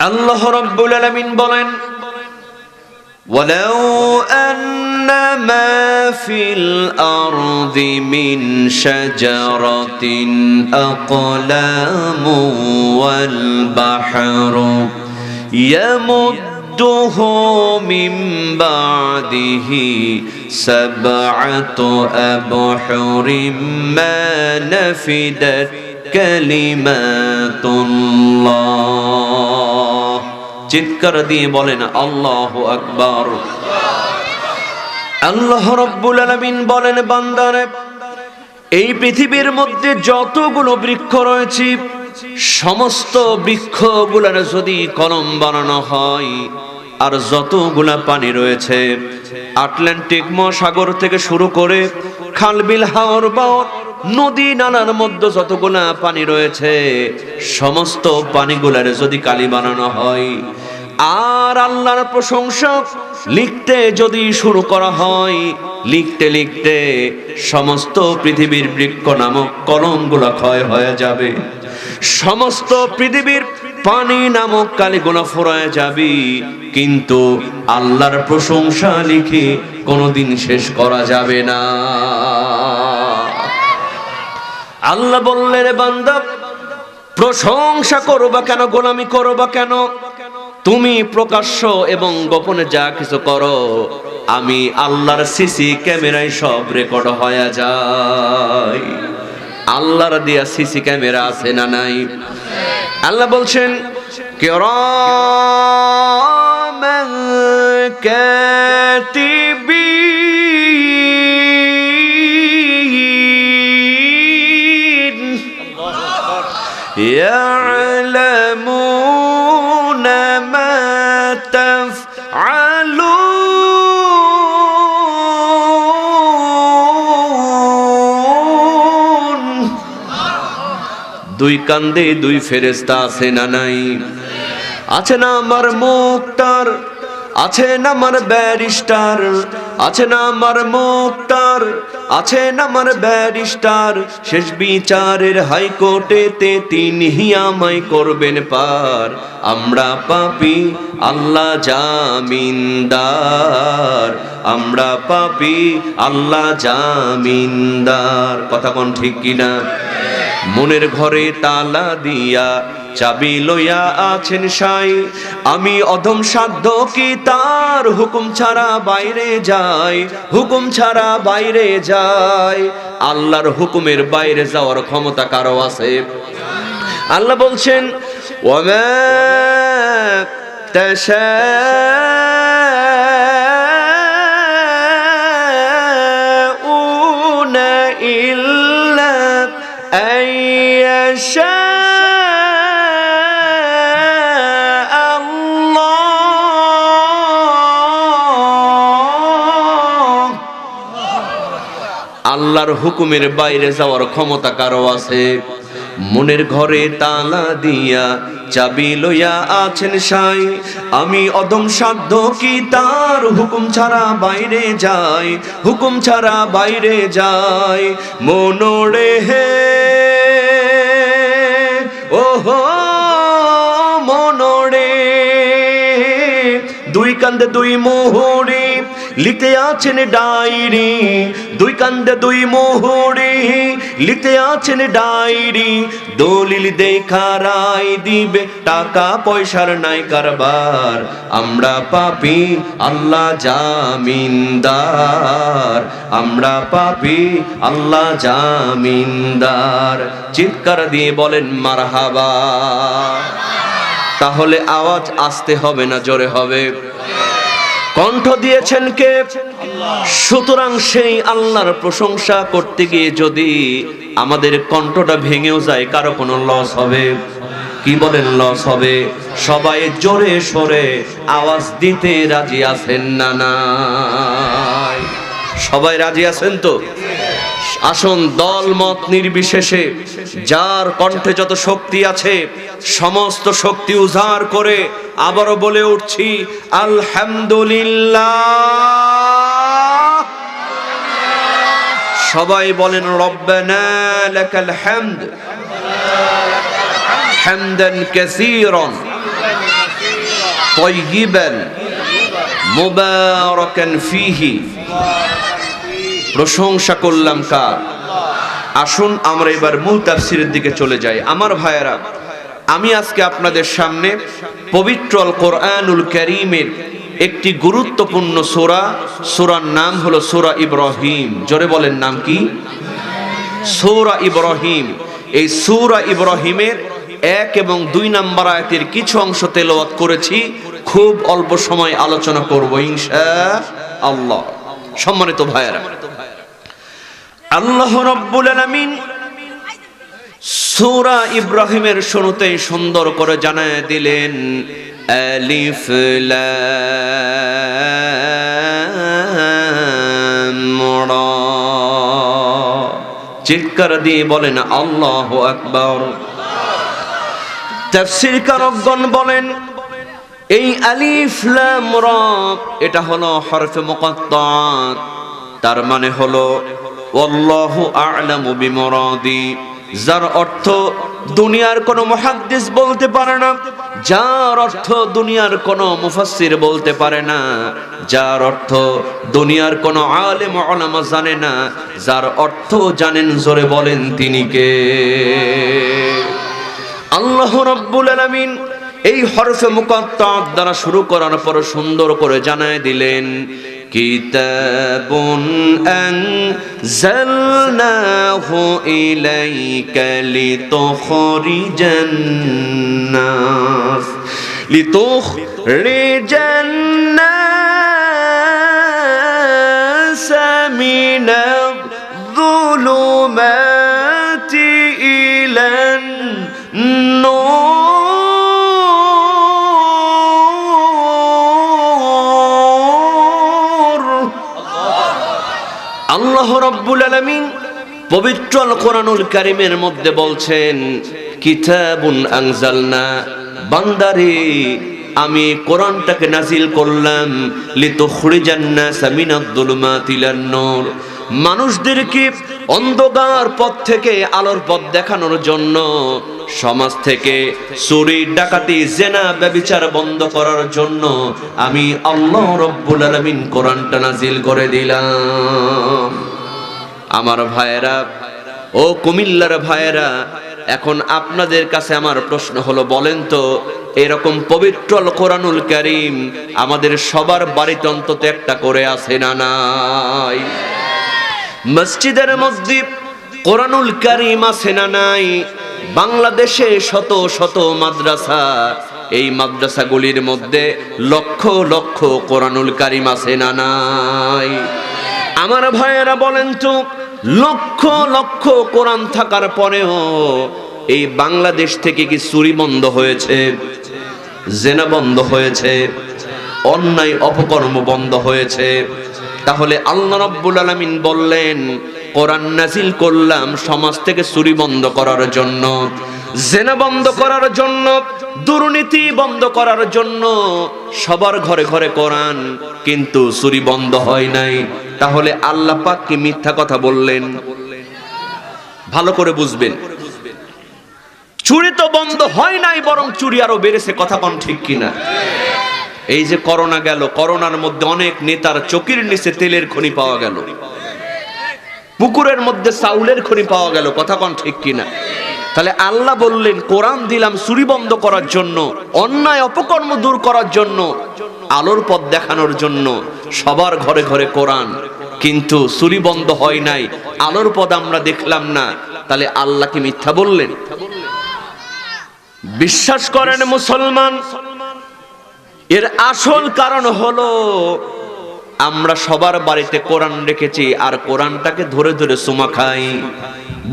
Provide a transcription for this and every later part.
আল্লাহ রাব্বুল আলামিন বলেন, ওয়ালাউ আন্না মা ফিল আরদি মিন শাজারাতিন আকলামু ওয়াল বাহরু ইয়ামুদ্দুহু মিন বা'দিহি সাবআতু আবহুরিম মা নাফিদাত কালিমাতুল্লাহ। চিৎকার দিয়ে বলেন আল্লাহু আকবার। আল্লাহ রাব্বুল আলামিন বলেন, বান্দারে, এই পৃথিবীর মধ্যে যতগুলো বৃক্ষ রয়েছে সমস্ত বৃক্ষগুলোর যদি কলম বানানো হয়, আর যতগুলা পানি রয়েছে আটলান্টিক মহাসাগর থেকে শুরু করে খালবিল হাওর বাওর নদী নালার মধ্যে যতগুলা পানি রয়েছে সমস্ত পানিগুলার যদি কালি বানানো হয়, আর আল্লাহর প্রশংসা লিখতে যদি শুরু করা হয়, লিখতে লিখতে সমস্ত পৃথিবীর বৃক্ষ নামক কলমগুলো ক্ষয় হয়ে যাবে, সমস্ত পৃথিবীর পানি নামক কালিগুলো ফুরায় যাবে, কিন্তু আল্লাহর প্রশংসা লিখে কোনোদিন শেষ করা যাবে না। আল্লাহ বললেন, বান্দা, প্রশংসা করবা কেন, গোলামি করবা কেন? তুমি প্রকাশ্য এবং গোপনে যা কিছু করো আমি আল্লাহর সিসি ক্যামেরায় সব রেকর্ড হয়ে যায়। আল্লাহর দিয়া সিসি ক্যামেরা আছে না নাই? আল্লাহ বলছেন, কিরামান কাতিবিন ইয়ালামুনা মা তাফআলুন। দুই কান্দে দুই ফেরেশতা আছে না নাই? আছে না আমার মুক্তার, আছে না আমার ব্যারিস্টার, আছে না আমার মুক্তার, আছে না আমার ব্যারিস্টার, শেষ বিচারের হাইকোর্টেতে তিনি আমায় করবেন পার। আমরা পাপী, আল্লাহ জামিনদার, আমরা পাপী, আল্লাহ জামিনদার। কথা কোন ঠিক কিনা? মনের ঘরে তালা দিয়া চাবি লইয়া আছেন সাই, আমি অধম সাধ্য কি তার হুকুম ছাড়া বাইরে যাই, হুকুম ছাড়া বাইরে যাই। আল্লাহর হুকুমের বাইরে যাওয়ার ক্ষমতা কারো আছে? আল্লাহ বলছেন, ওয়ামা তাশাউনা ইল্লা আইয়াশা আল্লাহর হুকুমের বাইরে যাওয়ার ক্ষমতা কারো আছে? মনের ঘরে তালা দিয়া চাবি লইয়া আছেন সাই, আমি অদম সাধ্য কি তার হুকুম ছাড়া বাইরে যাই, হুকুম ছাড়া বাইরে যাই। মনোরে হে ওহো মনোরে, দুই কান্দে দুই মোহরে লিখতে আছেন ডায়েরি, দুই কান্দে দুই মোহরে লিখতে আছেন ডায়েরি। দলিল দেখা রায় দিবে, টাকা পয়সার নাই কারবার। আমরা পাপী, আল্লাহ জামিনদার, আমরা পাপী, আল্লাহ জামিনদার। চিৎকার দিয়ে বলেন মারহাবা। তাহলে আওয়াজ আসতে হবে না জোরে হবে? কণ্ঠ দিয়েছেন কে? সুতরাং সেই আল্লাহর প্রশংসা করতে গিয়ে যদি আমাদের কণ্ঠটা ভেঙেও যায়, কারো কোনো লস হবে? কি বলেন লস হবে? সবাই জোরে সোরে আওয়াজ দিতে রাজি আছেন না নাই? সবাই রাজি আছেন তো? আসুন দল মত নির্বিশেষে যার কণ্ঠে যত শক্তি আছে সমস্ত শক্তি উজাড় করে আবারও বলে উঠছি আলহামদুলিল্লাহ। সবাই বলেন রব্বানা লাকাল হামদ হামদান কাসীরান তাইয়িবান মুবারাকান ফীহি। প্রশংসা করলাম কার? আসুন আমরা এবার মূল তাফসীরের দিকে চলে যাই। আমার ভাইয়েরা, আমি আজকে আপনাদের সামনে পবিত্র আল কোরআনুল কারীমের একটি গুরুত্বপূর্ণ সূরা, সূরার নাম হলো সূরা ইব্রাহিম। জোরে বলেন, নাম কি? সূরা ইব্রাহিম। এই সূরা ইব্রাহিমের 1 এবং 2 নম্বর আয়াতের কিছু অংশ তেলাওয়াত করেছি, খুব অল্প সময় আলোচনা করব ইনশাআল্লাহ। সম্মানিত ভাইয়েরা, আল্লাহ রাব্বুল আলামিন সূরা ইব্রাহিমের শুরুতেই সুন্দর করে জানায় দিলেন, আলিফ লাম রা। চিৎকার দিয়ে বলেন আল্লাহু আকবার। তাফসীর কারকগণ বলেন, এই আলিফ লাম রা এটা হলো হরফে মুকাত্তাত, তার মানে হলো আল্লাহু আ'লামু বিমুরাদি, যার অর্থ দুনিয়ার কোন মুহাদ্দিস বলতে পারে না, যার অর্থ দুনিয়ার কোন মুফাসসির বলতে পারে না, যার অর্থ দুনিয়ার কোন আলেম উলামা জানে না, যার অর্থ জানেন, জোরে বলেন তিনি কে? আল্লাহ রাব্বুল আলামিন এই হরফে মুকাত্তাত দ্বারা শুরু করার পর সুন্দর করে জানায় দিলেন, কিতাবুন আনজালনাহু ইলাইকা লিতুখরিজান নাস মিনাল যুলুমাতি ইলান নূর। আল্লাহ রাব্বুল আলামিন পবিত্র আল কোরআনুল কারীমের মধ্যে বলছেন, কিতাবুন আনজালনা, বান্দারে আমি কোরআনটাকে নাজিল করলাম, লিতুখরিজান নাস মিনাদ যুলুমাতি ইলান নূর, মানুষদেরকে অন্ধকার পথ থেকে আলোর পথ দেখানোর জন্য, সমাজ থেকে চুরি ডাকাতি জেনা ব্যভিচার বন্ধ করার জন্য আমি আল্লাহ রাব্বুল আলামিন কোরআনটা নাজিল করে দিলাম। আমার ভাইয়েরা, ও কুমিল্লার ভাইয়েরা, এখন আপনাদের কাছে আমার প্রশ্ন হলো, বলেন তো এরকম পবিত্র আল কোরআনুল কারীম আমাদের সবার বাড়িতে অন্তত একটা করে আছে না নাই? মসজিদের মধ্যে কোরআনুল কারীম আছে না নাই? বাংলাদেশে শত শত মাদ্রাসা, এই মাদ্রাসাগুলির মধ্যে লক্ষ লক্ষ কোরআনুল কারীম আছে না নাই? আমার ভাইয়েরা বলেন তো, লক্ষ লক্ষ কোরআন থাকার পরেও এই বাংলাদেশ থেকে কি চুরি বন্ধ হয়েছে, জেনা বন্ধ হয়েছে, অন্যায় অপকর্ম বন্ধ হয়েছে? তাহলে আল্লাহ রাব্বুল আলামিন বললেন, কোরআন নাজিল করলাম সমাজ থেকে চুরি বন্ধ করার জন্য, জেনা বন্ধ করার জন্য, দুর্নীতি বন্ধ করার জন্য। সবার ঘরে ঘরে কোরআন, কিন্তু চুরি বন্ধ হয় নাই। তাহলে আল্লাহ পাক কি মিথ্যা কথা বললেন? ভালো করে বুঝবেন, চুরি তো বন্ধ হয় নাই, বরং চুরি আরো বেড়েছে। কথা কোন ঠিক কিনা? এই যে করোনা গেল, করোনার মধ্যে অনেক নেতার চোখের নিচে তেলের খনি পাওয়া গেল, পুকুরের মধ্যে চাউলের খনি পাওয়া গেল। কথা কোন ঠিক কিনা? তাহলে আল্লাহ বললেন, কোরআন দিলাম চুরি বন্ধ করার জন্য, অন্যায় অপকর্ম দূর করার জন্য, আলোর পথ দেখানোর জন্য। সবার ঘরে ঘরে কোরআন, কিন্তু চুরি বন্ধ হয় নাই, আলোর পথ আমরা দেখলাম না। তাহলে আল্লাহ কি মিথ্যা বললেন? বিশ্বাস করেন মুসলমান, এর আসল কারণ হলো আমরা সবার বাড়িতে কোরআন রেখেছি, আর কোরআনটাকে ধরে ধরে চুমা খাই,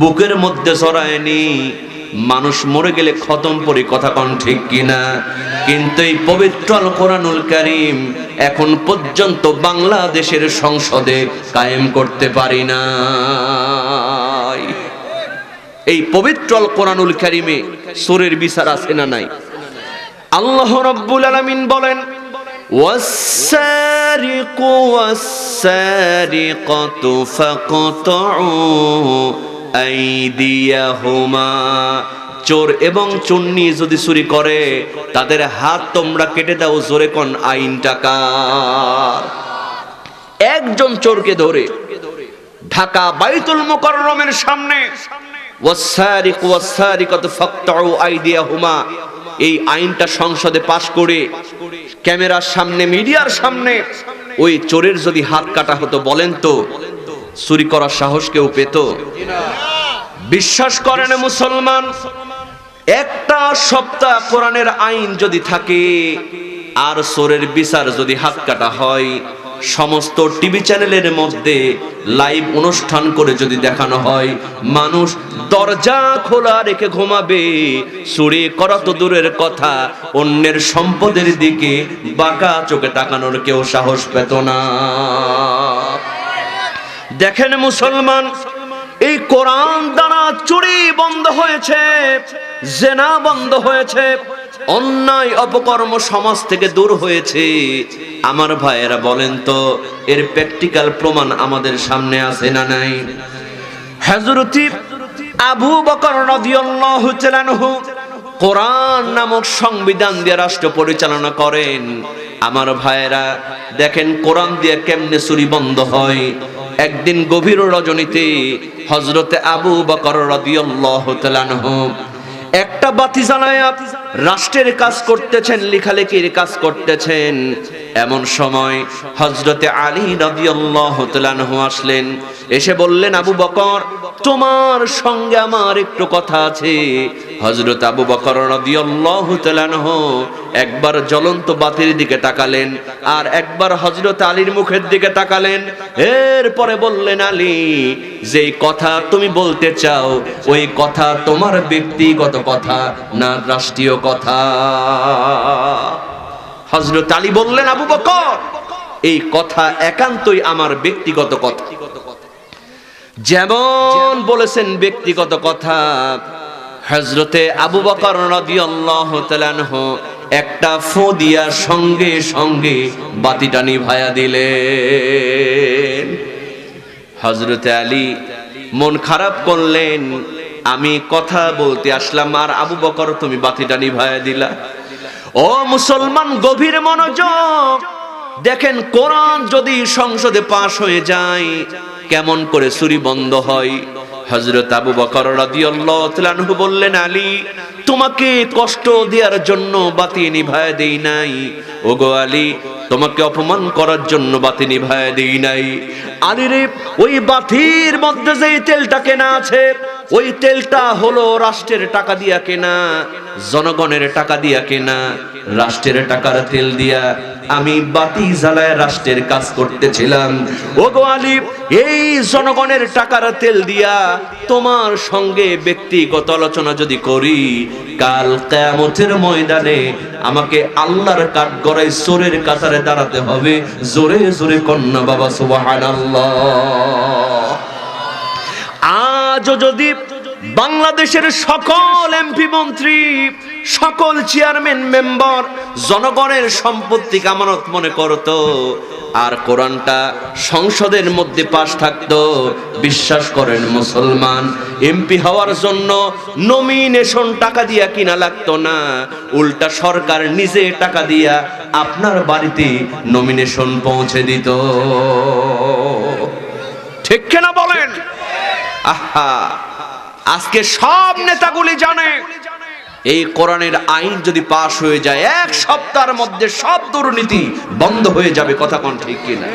বুকের মধ্যে জড়ায়নি। মানুষ মরে গেলে খতম পড়ি। কথা কোন ঠিক কিনা? কিন্তু এই পবিত্র আল কোরআনুল কারীম এখন পর্যন্ত বাংলাদেশের সংসদে কায়েম করতে পারি না। এই পবিত্র আল কোরআনুল কারীমে চোরের বিচার আছে না নাই? আল্লাহ রাব্বুল আলামিন বলেন, ওয়াস-সারিকু ওয়াস-সারিকাতু ফাকতাউ আইদিয়াহুমা, চোর এবং চুন্নি যদি চুরি করে তাদের হাত তোমরা কেটে দাও, জোরে কোন আইনটা কার? একজন চোরকে ধরে ঢাকা বাইতুল মুকাররমের সামনে ওয়াসসারিকু ওয়াসসারিকাতু ফাকতাউ আইদিয়াহুমা, এই আইনটা সংসদে পাশ করে ক্যামেরার সামনে, মিডিয়ার সামনে ওই চোরের যদি হাত কাটা হতো, বলেন তো চুরি করার সাহস কেউ পেত? বিশ্বাস করেন মুসলমান, একটা সপ্তাহ কোরআনের আইন যদি থাকে আর চোরের বিচার যদি হাত কাটা হয়, সমস্ত টিভি চ্যানেলের মধ্যে লাইভ অনুষ্ঠান করে যদি দেখানো হয়, মানুষ দরজা খোলা রেখে ঘুমাবে। চুরি করা তো দূরের কথা, অন্যের সম্পদের দিকে বাঁকা চোখে তাকানোর কেউ সাহস পেত না। দেখেন মুসলমান, এই কোরআন দ্বারা চুরি বন্ধ হয়েছে, জেনা বন্ধ হয়েছে, অন্যায় অপকর্ম সমাজ থেকে দূর হয়েছে। আমার ভাইয়েরা বলেন তো, এর প্র্যাকটিক্যাল প্রমাণ আমাদের সামনে আছে না নাই? হযরত আবু বকর রাদিয়াল্লাহু তাআলা আনহু কোরআন নামক সংবিধান দিয়ে রাষ্ট্র পরিচালনা করেন। আমার ভাইয়েরা দেখেন কোরআন দিয়ে কেমনে চুরি বন্ধ হয়। একদিন গভীর রজনীতে হযরতে আবু বকর রাদিয়াল্লাহু তাআলা আনহু একটা বাতি জ্বালায়া রাষ্ট্রের কাজ করতেছেন, লেখালেখির কাজ করতেছেন। এমন সময় হযরতে আলী রাদিয়াল্লাহু তাআলা আনহু আসলেন, এসে বললেন, আবু বকর তোমার সঙ্গে আমার একটু কথা আছে। হযরত আবু বকর রাদিয়াল্লাহু তাআলা আনহু একবার জ্বলন্ত বাতির দিকে তাকালেন আর একবার হযরত আলীর মুখের দিকে তাকালেন। এরপরে বললেন, আলী যেই কথা তুমি বলতে চাও ওই কথা তোমার ব্যক্তিগত কথা না রাষ্ট্রীয় কথা? হযরত আলী বললেন, আবু বকর এই কথা একান্তই আমার ব্যক্তিগত কথা। যেমন বলেছেন ব্যক্তিগত কথা, হযরতে আবু বকর রাদিয়াল্লাহু তাআলা আনহু একটা ফু দিয়া সঙ্গে সঙ্গে বাতিটা নিভায়া দিলেন। হযরতে আলী মন খারাপ করলেন, আমি কথা বলতে আসলাম আর আবু বকর তুমি বাতিটা নিভায়া দিলা। ও মুসলমান, গভীর মনোযোগ দেখেন, কোরআন যদি সংসদে পাশ হয়ে যায় কেমন করে চুরি বন্ধ হয়। হযরত আবু বকর রাদিয়াল্লাহু তাআলা আনহু বললেন, আলী তোমাকে কষ্ট দেওয়ার জন্য বাতি নিভায়া দেই নাই। ওগো আলী তোমাকে অপমান করার জন্য বাতি নিভায়া দেই নাই। আলী রে, ওই বাতির মধ্যে যে তেলটা কেনা আছে ওই তেলটা হলো রাষ্ট্রের টাকা দিয়া কেনা, জনগণের টাকা দিয়া কেনা। রাষ্ট্রের টাকার তেল দিয়া আমি বাতি জ্বালায় রাষ্ট্রের কাজ করতেছিলাম। ওগো আলী, এই জনগণের টাকার তেল দিয়া তোমার সঙ্গে ব্যক্তিগত আলোচনা যদি করি, কাল কিয়ামতের ময়দানে আমাকে আল্লাহর কাঠগড়ায় চোরের কাতারে দাঁড়াতে হবে। জোরে জোরে কন্যা বাবা সুবহানাল্লাহ। আজও যদি বাংলাদেশের সকল এমপি মন্ত্রী, সকল চেয়ারম্যান মেম্বার জনগণের সম্পত্তিকে আমানত মনে করতো আর কোরআনটা সংসদের মধ্যে পাশ থাকতো, বিশ্বাস করেন মুসলমান, এমপি হওয়ার জন্য নমিনেশন টাকা দিয়া কিনা লাগতো না, উল্টা সরকার নিজে টাকা দিয়া আপনার বাড়িতে নমিনেশন পৌঁছে দিত। ঠিক কিনা বলেন? আহা, আজকে সব নেতাগুলি জানে এই কোরআনের আইন যদি পাশ হয়ে যায় এক সপ্তাহের মধ্যে সব দুর্নীতি বন্ধ হয়ে যাবে। কথা কোন ঠিক কিনা?